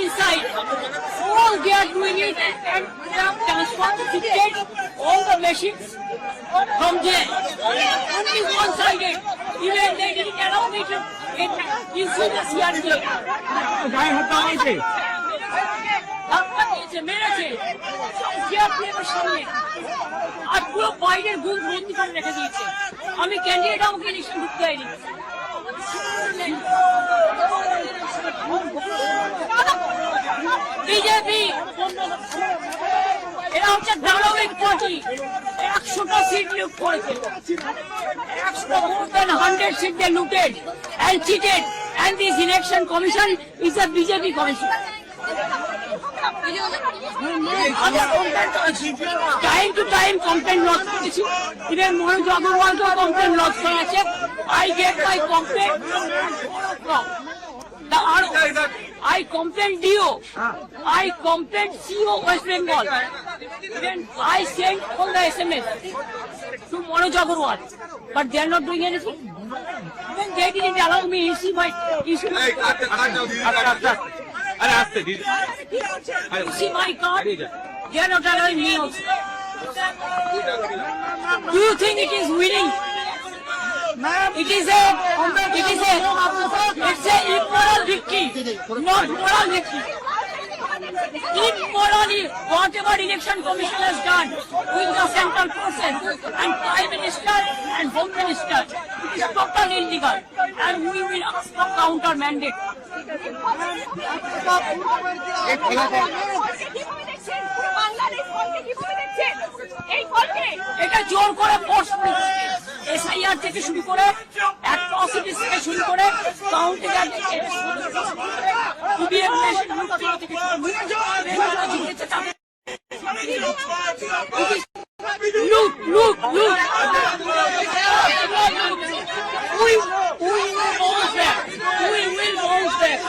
inside. All they are doing it and they have transformed all the machines from there. Only one-sided. Even they didn't allow me to issue the CRJ. গায়ে হাত দেওয়া হয়েছে। ধাক্কা দিয়েছে, মেরেছে সিআরপিএফের সামনে আর পুরো বাইরের বুথ বন্দি করে রেখে দিয়েছে। আমি ক্যান্ডিডেট আমাকে ইলেকশন ঢুকতে দেয়নি। বিজেপি এরা হচ্ছে দানবিক পার্টি। 100টা সিট লুট করেছে, 100 seat they looted and cheated, and this election commission is a BJP commission. Time to time complain lodge করেছি, ইভেন মনোজ আগরওয়ালকেও কমপ্লেন লজ করা আছে। I get my complaint. I complained DO. I complained CO West Bengal. Then I sent all the SMS to Manoj Agarwal, but they are not doing anything. Then they didn't allow me issue my issue. See my card. They are not allowing me also. Do you think it is winning? It's a immoral victory, not moral victory. Immorally, whatever election commission has done with the central person and prime minister and home minister, it is totally illegal, and we will ask for counter mandate. এটা জোর করে force করে SIR থেকে শুরু করে atrocities থেকে শুরু করে counting look, look, look. We will bounce back. We will bounce back.